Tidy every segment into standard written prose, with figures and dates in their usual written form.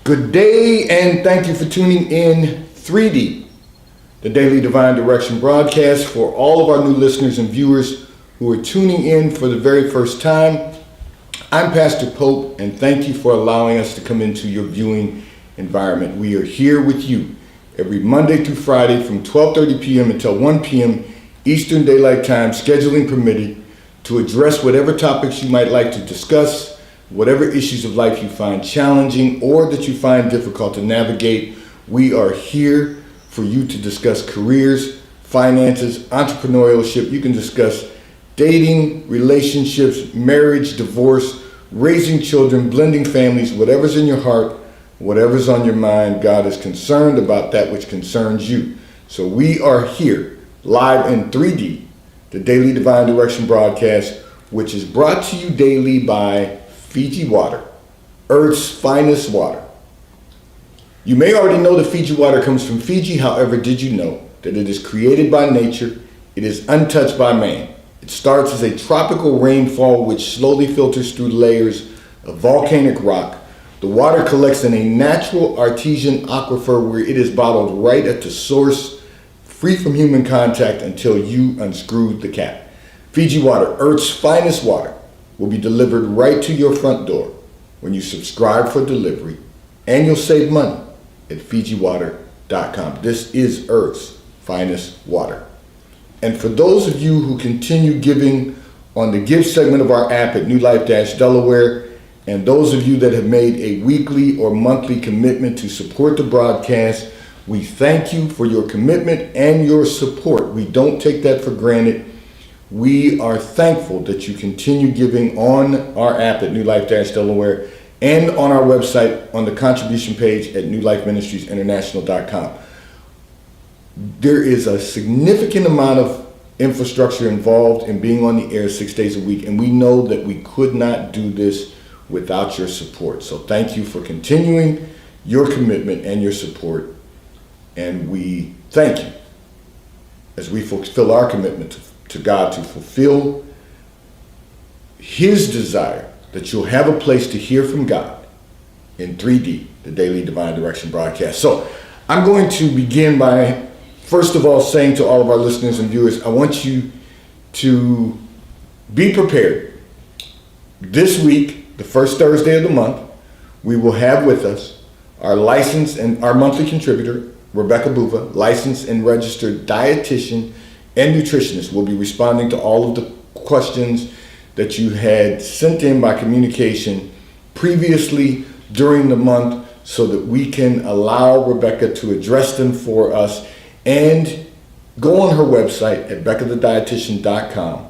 Good day, and thank you for tuning in 3D, the Daily Divine Direction broadcast. For all of our new listeners and viewers who are tuning in for the very first time, I'm Pastor Pope, and thank you for allowing us to come into your viewing environment. We are here with you every Monday through Friday from 12:30 p.m. until 1 p.m. Eastern Daylight Time, scheduling permitted, to address whatever topics you might like to discuss, whatever issues of life you find challenging or that you find difficult to navigate. We are here for you to discuss careers, finances, entrepreneurship. You can discuss dating, relationships, marriage, divorce, raising children, blending families, whatever's in your heart, whatever's on your mind. God is concerned about that which concerns you. So we are here live in 3D, the Daily Divine Direction broadcast, which is brought to you daily by Fiji Water, Earth's finest water. You may already know that Fiji water comes from Fiji. However, did you know that it is created by nature? It is untouched by man. It starts as a tropical rainfall which slowly filters through layers of volcanic rock. The water collects in a natural artesian aquifer where it is bottled right at the source, free from human contact until you unscrew the cap. Fiji Water, Earth's finest water, will be delivered right to your front door when you subscribe for delivery, and you'll save money at FijiWater.com. This is Earth's finest water. And for those of you who continue giving on the give segment of our app at New Life-Delaware, and those of you that have made a weekly or monthly commitment to support the broadcast, we thank you for your commitment and your support. We don't take that for granted. We are thankful that you continue giving on our app at New Life-Delaware and on our website on the contribution page at newlifeministriesinternational.com. There is a significant amount of infrastructure involved in being on the air 6 days a week, and we know that we could not do this without your support. So thank you for continuing your commitment and your support, and we thank you as we fulfill our commitment to God to fulfill His desire that you'll have a place to hear from God in 3D, the Daily Divine Direction broadcast. So I'm going to begin by, first of all, saying to all of our listeners and viewers, I want you to be prepared. This week, the first Thursday of the month, we will have with us our licensed and our monthly contributor, Rebecca Buva, licensed and registered dietitian and nutritionist. Will be responding to all of the questions that you had sent in by communication previously during the month so that we can allow Rebecca to address them for us. And go on her website at BeccaTheDietitian.com.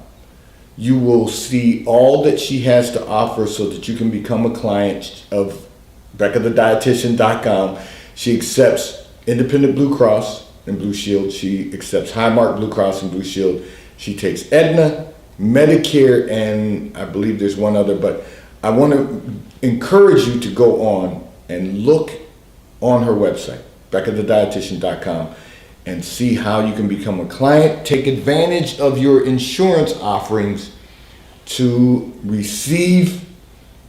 You will see all that she has to offer so that you can become a client of BeccaTheDietitian.com. She accepts Independent Blue Cross and Blue Shield. She accepts Highmark Blue Cross and Blue Shield. She takes Aetna, Medicare, and I believe there's one other, but I want to encourage you to go on and look on her website, BeccaTheDietitian.com, and see how you can become a client. Take advantage of your insurance offerings to receive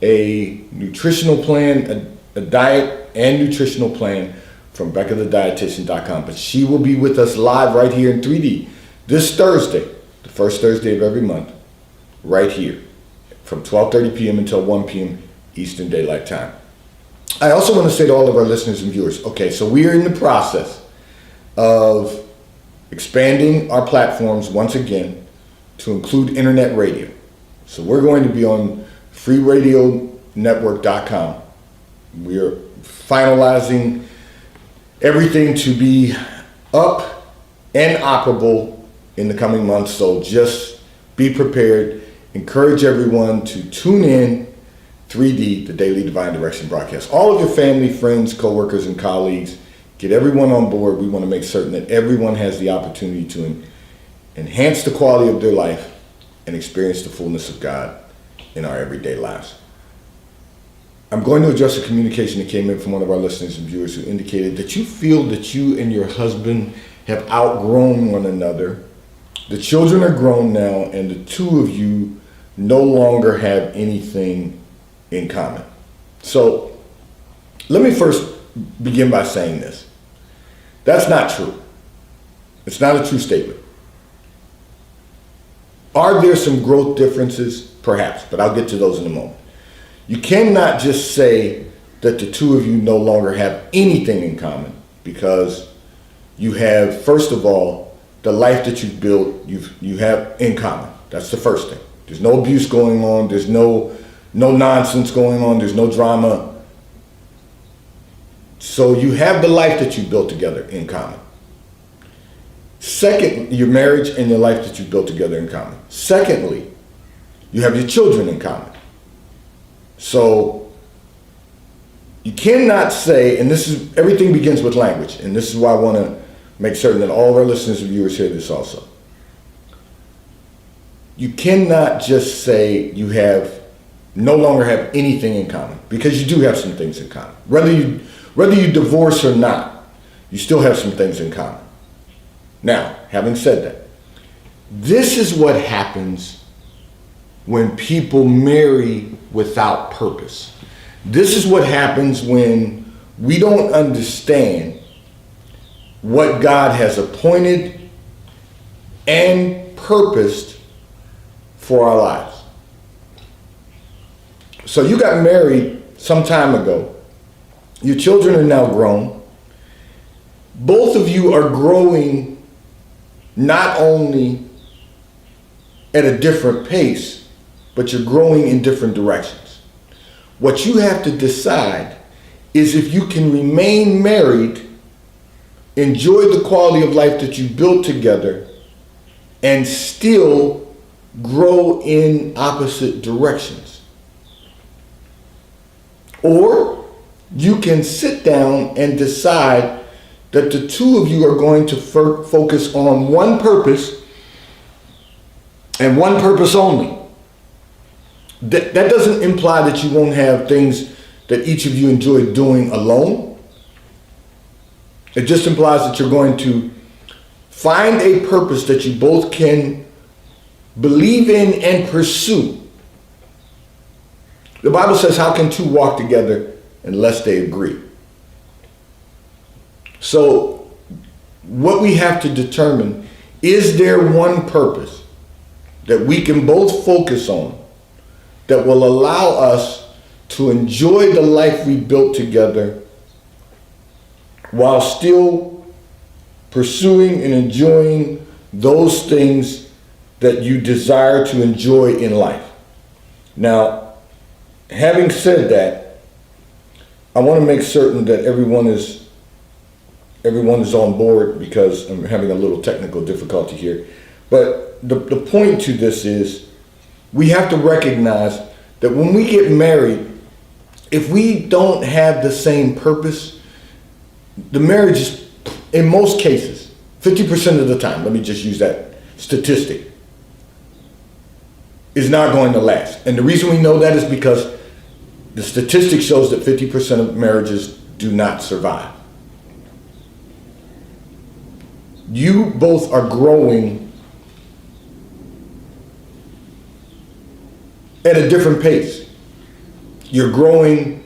a nutritional plan, a diet and nutritional plan from BeccaTheDietitian.com. But she will be with us live right here in 3D this Thursday, the first Thursday of every month, right here from 12:30 p.m. until 1 p.m. Eastern Daylight Time. I also want to say to all of our listeners and viewers, okay, so we are in the process of expanding our platforms once again to include internet radio. So we're going to be on freeradionetwork.com. We are finalizing everything to be up and operable in the coming months. So just be prepared. Encourage everyone to tune in 3D, the Daily Divine Direction broadcast. All of your family, friends, coworkers, and colleagues, get everyone on board. We want to make certain that everyone has the opportunity to enhance the quality of their life and experience the fullness of God in our everyday lives. I'm going to address a communication that came in from one of our listeners and viewers who indicated that you feel that you and your husband have outgrown one another. The children are grown now, and the two of you no longer have anything in common. So Let me first begin by saying this. That's not true. It's not a true statement. Are there some growth differences? Perhaps, but I'll get to those in a moment. You cannot just say that the two of you no longer have anything in common, because you have, first of all, the life that you've built, you have in common. That's the first thing. There's no abuse going on. There's no nonsense going on. There's no drama. So you have the life that you built together in common. Second, your marriage and your life that you built together in common. Secondly, you have your children in common. So you cannot say, and this is, everything begins with language, and this is why I want to make certain that all of our listeners and viewers hear this also. You cannot just say you no longer have anything in common, because you do have some things in common. Whether you divorce or not, you still have some things in common. Now, having said that, this is what happens when people marry without purpose. This is what happens when we don't understand what God has appointed and purposed for our lives. So you got married some time ago. Your children are now grown. Both of you are growing not only at a different pace, but you're growing in different directions. What you have to decide is if you can remain married, enjoy the quality of life that you built together, and still grow in opposite directions. Or you can sit down and decide that the two of you are going to focus on one purpose and one purpose only. That doesn't imply that you won't have things that each of you enjoy doing alone. It just implies that you're going to find a purpose that you both can believe in and pursue. The Bible says, how can two walk together unless they agree? So what we have to determine, is there one purpose that we can both focus on that will allow us to enjoy the life we built together while still pursuing and enjoying those things that you desire to enjoy in life? Now, having said that, I want to make certain that everyone is on board, because I'm having a little technical difficulty here. But the point to this is, we have to recognize that when we get married, if we don't have the same purpose, the marriage is, in most cases, 50% of the time, let me just use that statistic, is not going to last. And the reason we know that is because the statistic shows that 50% of marriages do not survive. You both are growing at a different pace. You're growing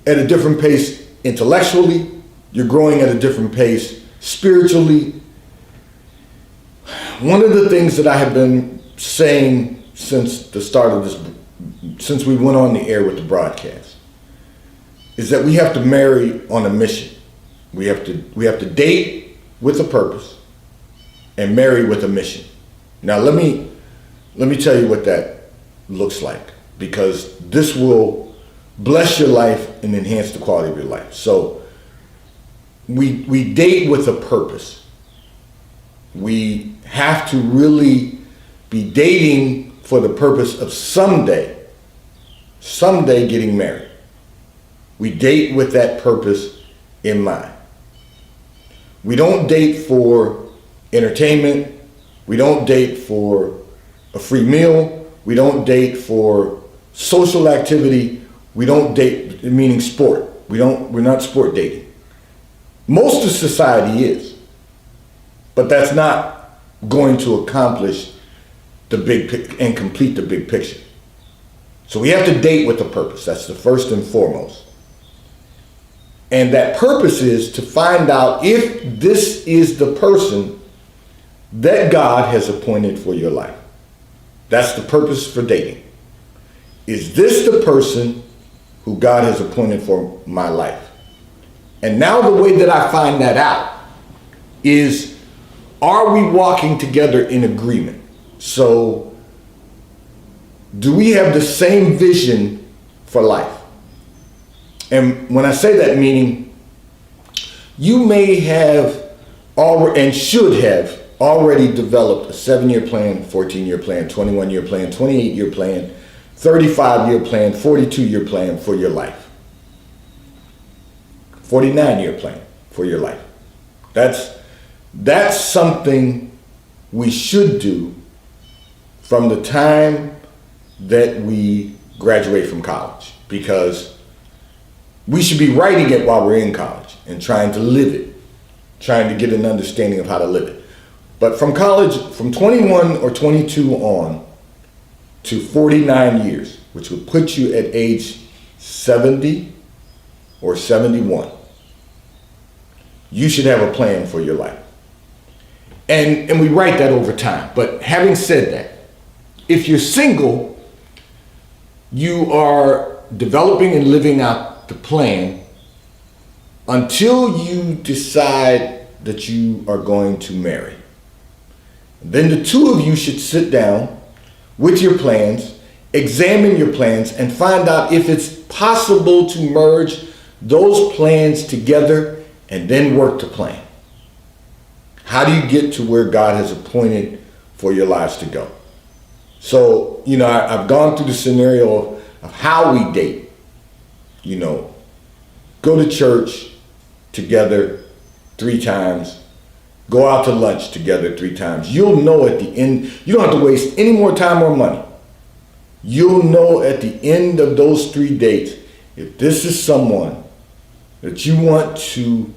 at a different pace intellectually. You're growing at a different pace spiritually. One of the things that I have been saying since the start of this, since we went on the air with the broadcast, is that we have to marry on a mission. We have to date with a purpose and marry with a mission. Now let me tell you what that looks like, because this will bless your life and enhance the quality of your life. So we date with a purpose. We have to really be dating for the purpose of someday getting married. We date with that purpose in mind. We don't date for entertainment. We don't date for a free meal. We don't date for social activity. We don't date, meaning sport. We're not sport dating. Most of society is, but that's not going to accomplish the big and complete the big picture. So we have to date with a purpose. That's the first and foremost. And that purpose is to find out if this is the person that God has appointed for your life. That's the purpose for dating. Is this the person who God has appointed for my life? And now the way that I find that out is, are we walking together in agreement? So, do we have the same vision for life? And when I say that, meaning you may have already and should have already developed a 7-year plan, 14-year plan, 21-year plan, 28-year plan, 35-year plan, 42-year plan for your life. 49-year plan for your life. That's something we should do from the time that we graduate from college, because we should be writing it while we're in college and trying to live it, trying to get an understanding of how to live it. But from college, from 21 or 22 on to 49 years, which would put you at age 70 or 71, you should have a plan for your life. And we write that over time. But having said that, if you're single, you are developing and living out the plan until you decide that you are going to marry. Then the two of you should sit down with your plans, examine your plans, and find out if it's possible to merge those plans together and then work the plan. How do you get to where God has appointed for your lives to go? So, I've gone through the scenario of how we date. Go to church together 3 times, go out to lunch together 3 times. You'll know at the end, you don't have to waste any more time or money. You'll know at the end of those 3 dates if this is someone that you want to,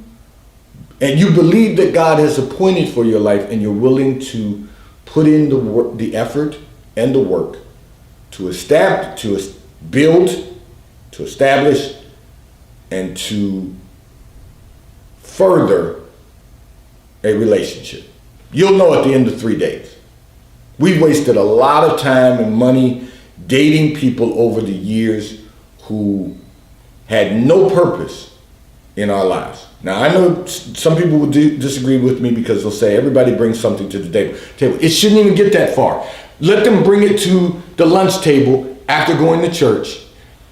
and you believe that God has appointed for your life, and you're willing to put in the work, the effort and the work to establish, to build, to establish, and to further a relationship. You'll know at the end of 3 days. We've wasted a lot of time and money dating people over the years who had no purpose in our lives. Now, I know some people will disagree with me because they'll say everybody brings something to the table. It shouldn't even get that far. Let them bring it to the lunch table after going to church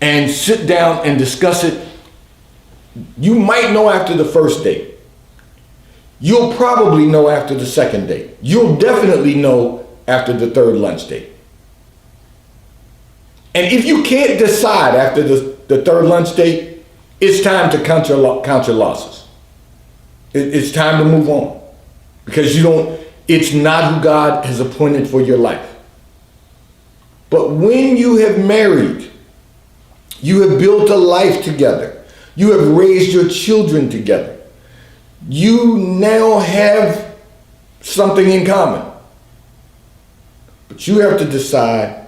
and sit down and discuss it. You might know after the first date. You'll probably know after the second date. You'll definitely know after the third lunch date. And if you can't decide after the third lunch date, it's time to count your losses. It's time to move on, because it's not who God has appointed for your life. But when you have married, you have built a life together, you have raised your children together, you now have something in common. But you have to decide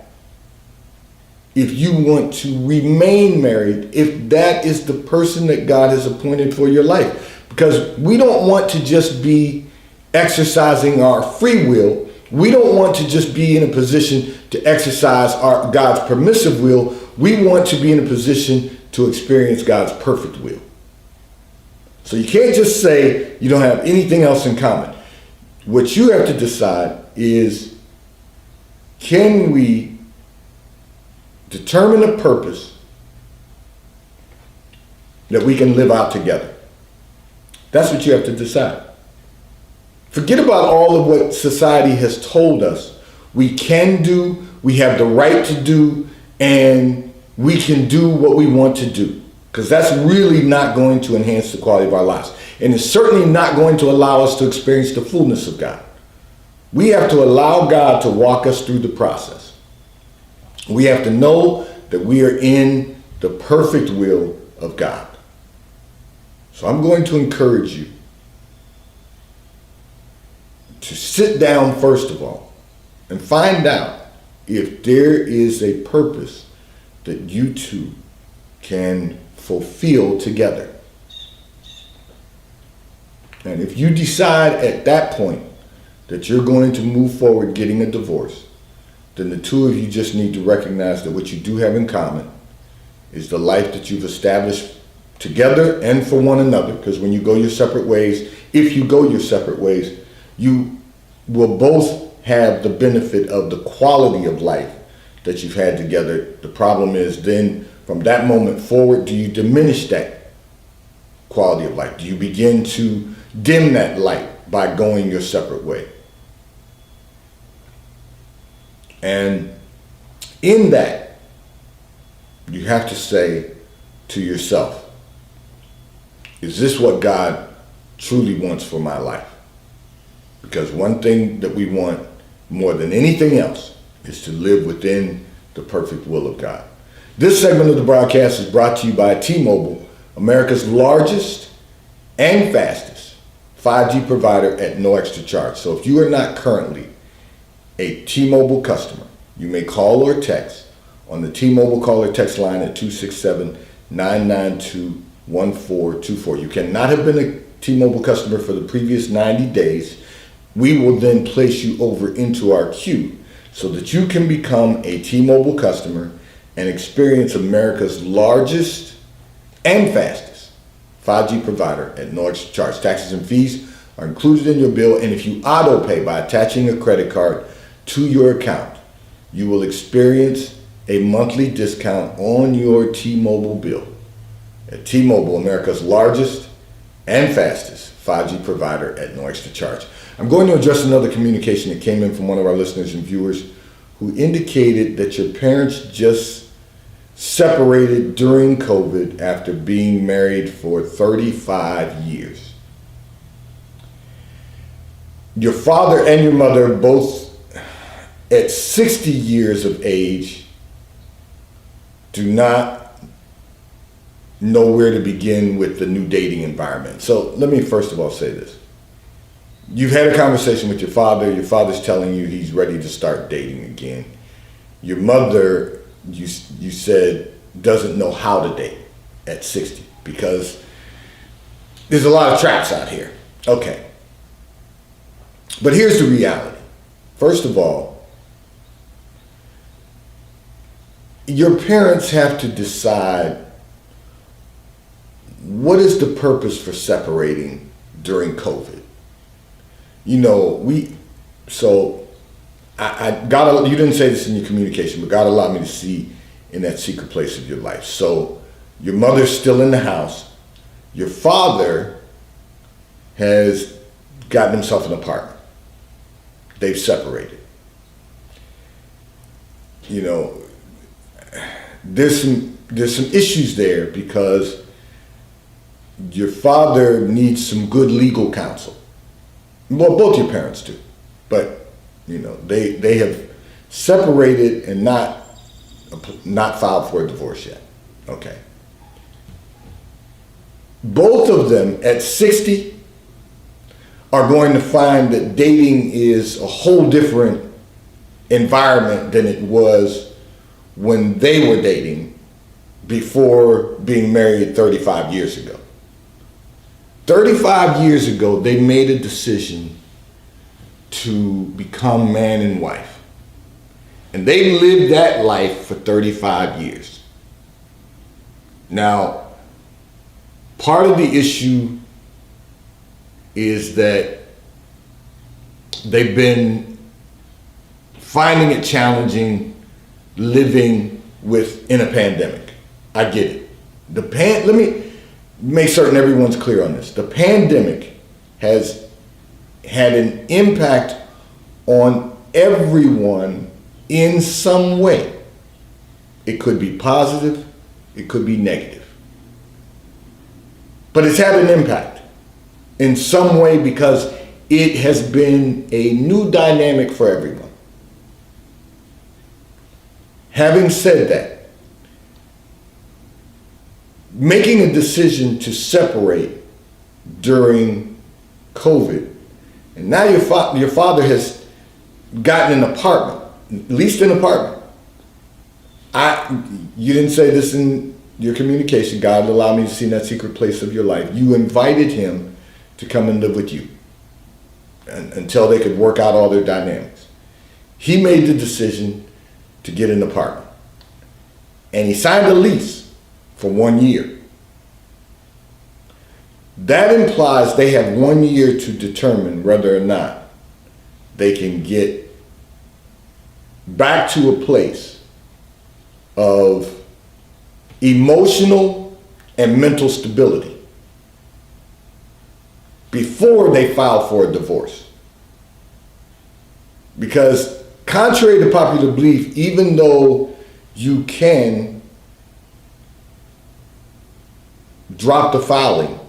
if you want to remain married, if that is the person that God has appointed for your life. Because we don't want to just be exercising our free will. We don't want to just be in a position to exercise God's permissive will. We want to be in a position to experience God's perfect will. So you can't just say you don't have anything else in common. What you have to decide is, can we determine a purpose that we can live out together? That's what you have to decide. Forget about all of what society has told us we can do, we have the right to do, and we can do what we want to do. Because that's really not going to enhance the quality of our lives. And it's certainly not going to allow us to experience the fullness of God. We have to allow God to walk us through the process. We have to know that we are in the perfect will of God. So I'm going to encourage you to sit down first of all and find out if there is a purpose that you two can fulfill together. And if you decide at that point that you're going to move forward getting a divorce, then the two of you just need to recognize that what you do have in common is the life that you've established together and for one another. Because when you go your separate ways, if you go your separate ways, you will both have the benefit of the quality of life that you've had together. The problem is then from that moment forward, do you diminish that quality of life? Do you begin to dim that light by going your separate way? And in that, you have to say to yourself, is this what God truly wants for my life? Because one thing that we want more than anything else is to live within the perfect will of God. This segment of the broadcast is brought to you by T-Mobile, America's largest and fastest 5G provider at no extra charge. So if you are not currently a T-Mobile customer, you may call or text on the T-Mobile call or text line at 267-992-1424. You cannot have been a T-Mobile customer for the previous 90 days. We will then place you over into our queue so that you can become a T-Mobile customer and experience America's largest and fastest 5G provider at no extra charge. Taxes and fees are included in your bill, and if you auto pay by attaching a credit card to your account, you will experience a monthly discount on your T-Mobile bill. At T-Mobile, America's largest and fastest 5G provider at no extra charge. I'm going to address another communication that came in from one of our listeners and viewers who indicated that your parents just separated during COVID after being married for 35 years. Your father and your mother both at 60 years of age do not know where to begin with the new dating environment. So let me first of all say this. You've had a conversation with your father. Your father's telling you he's ready to start dating again. Your mother, you said, doesn't know how to date at 60 because there's a lot of traps out here. Okay. But here's the reality. First of all, your parents have to decide what is the purpose for separating during COVID. You know, you didn't say this in your communication, but God allowed me to see in that secret place of your life. So your mother's still in the house. Your father has gotten himself an apartment. They've separated. You know, there's some issues there because your father needs some good legal counsel. Well, both your parents do, but you know they have separated and not filed for a divorce yet. Okay. Both of them at 60 are going to find that dating is a whole different environment than it was when they were dating before being married 35 years ago. 35 years ago, they made a decision to become man and wife. And they lived that life for 35 years. Now, part of the issue is that they've been finding it challenging living in a pandemic. I get it. Let me make certain everyone's clear on this. The pandemic has had an impact on everyone in some way. It could be positive, it could be negative. But it's had an impact in some way because it has been a new dynamic for everyone. Having said that, making a decision to separate during COVID, and now your father has gotten an apartment, at least an apartment. You didn't say this in your communication. God allowed me to see in that secret place of your life. You invited him to come and live with you until they could work out all their dynamics. He made the decision to get an apartment. And he signed a lease for 1 year. That implies they have 1 year to determine whether or not they can get back to a place of emotional and mental stability before they file for a divorce. Because contrary to popular belief, even though you can drop the filing,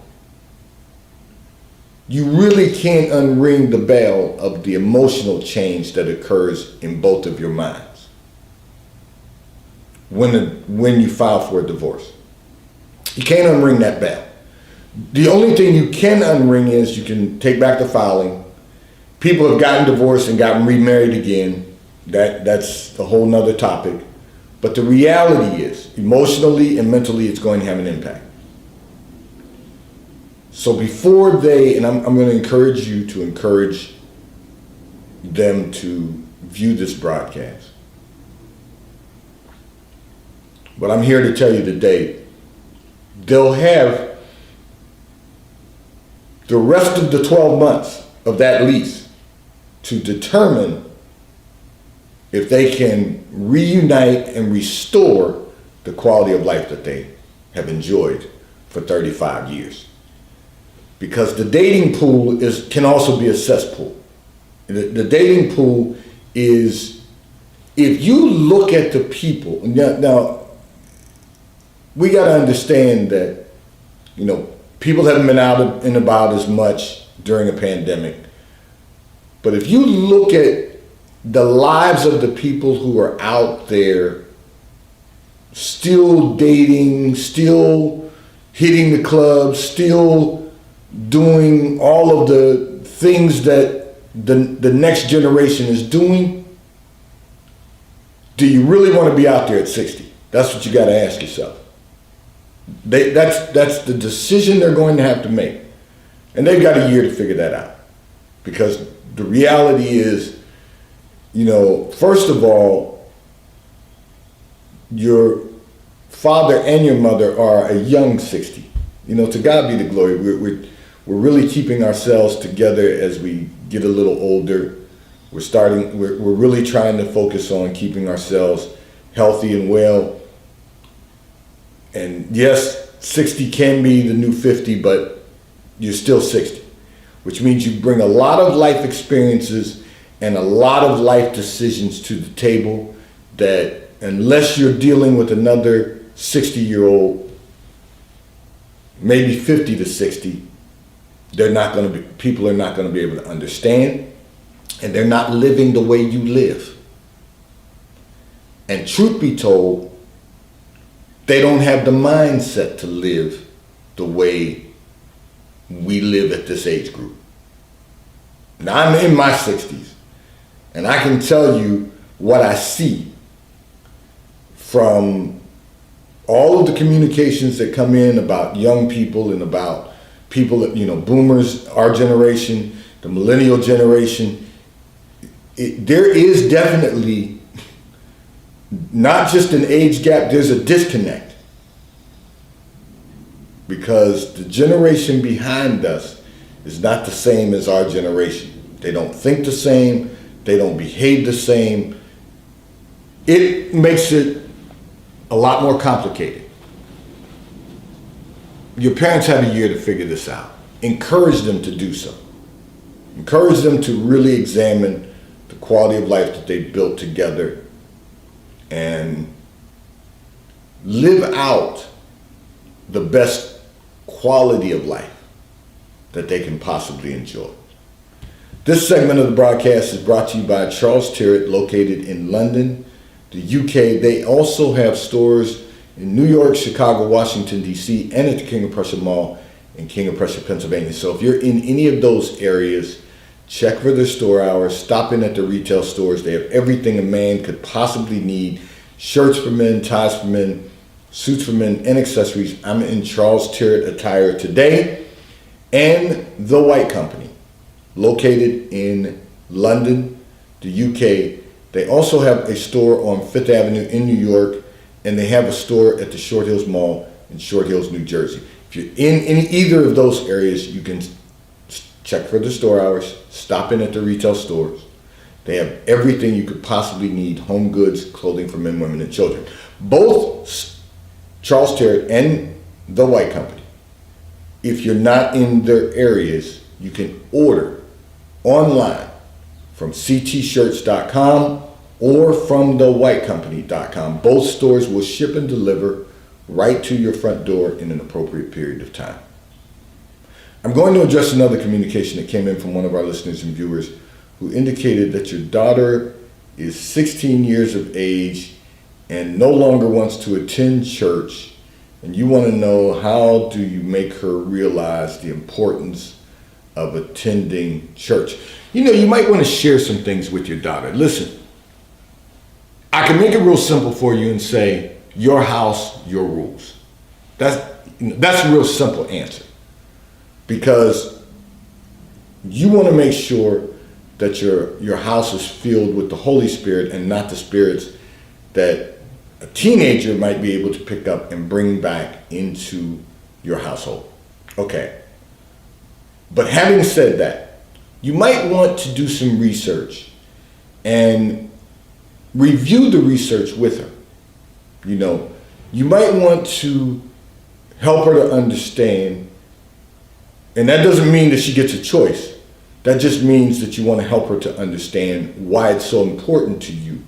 you really can't unring the bell of the emotional change that occurs in both of your minds when you file for a divorce. You can't unring that bell. The only thing you can unring is you can take back the filing. People have gotten divorced and gotten remarried again. That's a whole nother topic. But the reality is, emotionally and mentally, it's going to have an impact. So before and I'm going to encourage you to encourage them to view this broadcast. But I'm here to tell you today, they'll have the rest of the 12 months of that lease to determine if they can reunite and restore the quality of life that they have enjoyed for 35 years. Because the dating pool can also be a cesspool. The dating pool is, if you look at the people, now we got to understand that, people haven't been out and about as much during a pandemic. But if you look at the lives of the people who are out there still dating, still hitting the clubs, still doing all of the things that the next generation is doing, do you really want to be out there at 60? That's what you got to ask yourself. That's the decision they're going to have to make. And they've got a year to figure that out. Because the reality is, first of all, your father and your mother are a young 60. To God be the glory. We're really keeping ourselves together as we get a little older. We're really trying to focus on keeping ourselves healthy and well. And yes, 60 can be the new 50, but you're still 60, which means you bring a lot of life experiences and a lot of life decisions to the table that, unless you're dealing with another 60-year-old, maybe 50 to 60, people are not going to be able to understand, and they're not living the way you live. And truth be told, they don't have the mindset to live the way we live at this age group. Now, I'm in my 60s, and I can tell you what I see from all of the communications that come in about young people and about people that, boomers, our generation, the millennial generation. There is definitely not just an age gap, there's a disconnect. Because the generation behind us is not the same as our generation. They don't think the same, they don't behave the same. It makes it a lot more complicated. Your parents have a year to figure this out. Encourage them to do so. Encourage them to really examine the quality of life that they built together and live out the best quality of life that they can possibly enjoy. This segment of the broadcast is brought to you by Charles Tyrwhitt, located in London, the UK. They also have stores in New York, Chicago, Washington, D.C., and at the King of Prussia Mall in King of Prussia, Pennsylvania. So if you're in any of those areas, check for their store hours, stop in at the retail stores. They have everything a man could possibly need shirts for men, ties for men, suits for men, and accessories. I'm in Charles Tyrwhitt attire today. And The White Company, located in London, the UK. They also have a store on Fifth Avenue in New York, and they have a store at the Short Hills Mall in Short Hills, New Jersey. If you're in either of those areas, you can check for the store hours, stop in at the retail stores. They have everything you could possibly need: home goods, clothing for men, women, and children. Both Charles Tyrwhitt and The White Company, if you're not in their areas, you can order online from ctshirts.com or from thewhitecompany.com. Both stores will ship and deliver right to your front door in an appropriate period of time. I'm going to address another communication that came in from one of our listeners and viewers who indicated that your daughter is 16 years of age and no longer wants to attend church, and you want to know, how do you make her realize the importance of attending church? You know, you might want to share some things with your daughter. Listen, I can make it real simple for you and say, your house, your rules. That's a real simple answer, because you want to make sure that your house is filled with the Holy Spirit and not the spirits that a teenager might be able to pick up and bring back into your household. Okay. But having said that, you might want to do some research and review the research with her. You know, you might want to help her to understand, and that doesn't mean that she gets a choice. That just means that you want to help her to understand why it's so important to you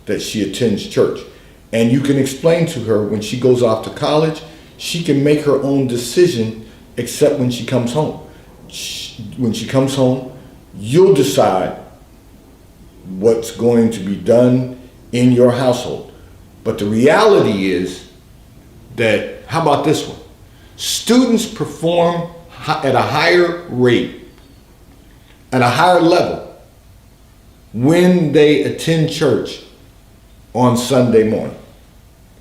that she attends church. And you can explain to her, when she goes off to college, she can make her own decision, except when she comes home. When she comes home, you'll decide what's going to be done in your household. But the reality is that, how about this one? Students perform at a higher rate, at a higher level, when they attend church on Sunday morning,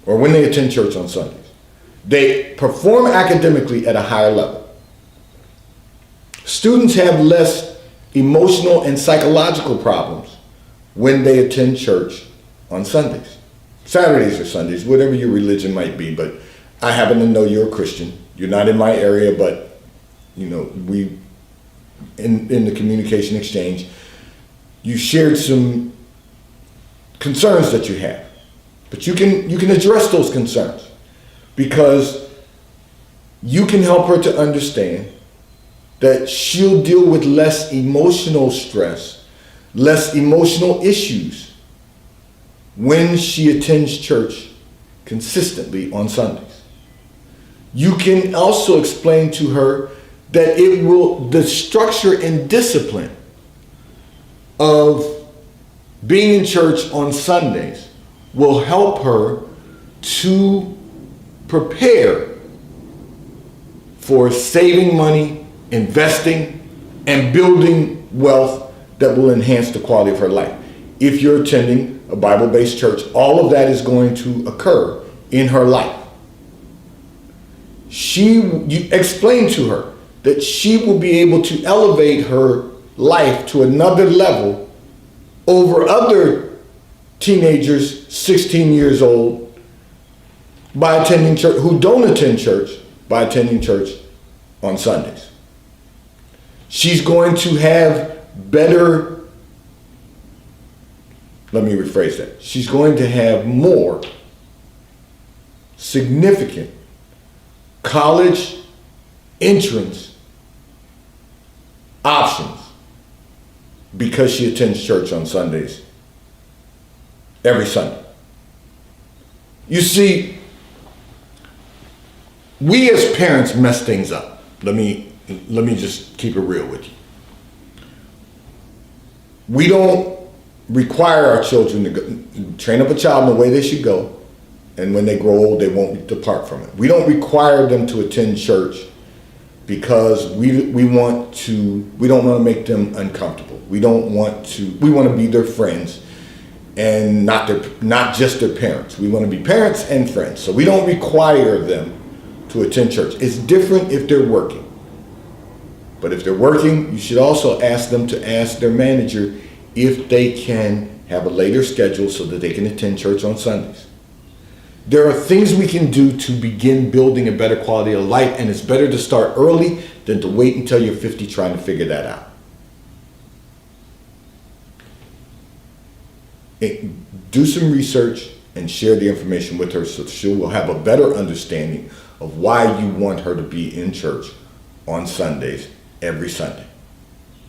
or when they attend church on Sundays. They perform academically at a higher level. Students have less emotional and psychological problems when they attend church on Sundays. Saturdays or Sundays, whatever your religion might be, but I happen to know you're a Christian. You're not in my area, but you know, we, in the communication exchange, you shared some concerns that you have. But you can address those concerns, because you can help her to understand that she'll deal with less emotional stress, less emotional issues when she attends church consistently on Sundays. You can also explain to her that the structure and discipline of being in church on Sundays will help her to prepare for saving money, investing, and building wealth that will enhance the quality of her life. If you're attending a Bible-based church, all of that is going to occur in her life. You explain to her that she will be able to elevate her life to another level over other teenagers 16 years old by attending church, who don't attend church, by attending church on Sundays. She's going to have better, let me rephrase that. She's going to have more significant college entrance options because she attends church on Sundays, every Sunday. You see, we as parents mess things up. Let me just keep it real with you. We don't require our children to train up a child in the way they should go, and when they grow old, they won't depart from it. We don't require them to attend church because we don't want to make them uncomfortable. We want to be their friends. and not just their parents. We want to be parents and friends. So we don't require them to attend church. It's different if they're working. But if they're working, you should also ask them to ask their manager if they can have a later schedule so that they can attend church on Sundays. There are things we can do to begin building a better quality of life, and it's better to start early than to wait until you're 50 trying to figure that out. Do some research and share the information with her so she will have a better understanding of why you want her to be in church on Sundays every Sunday.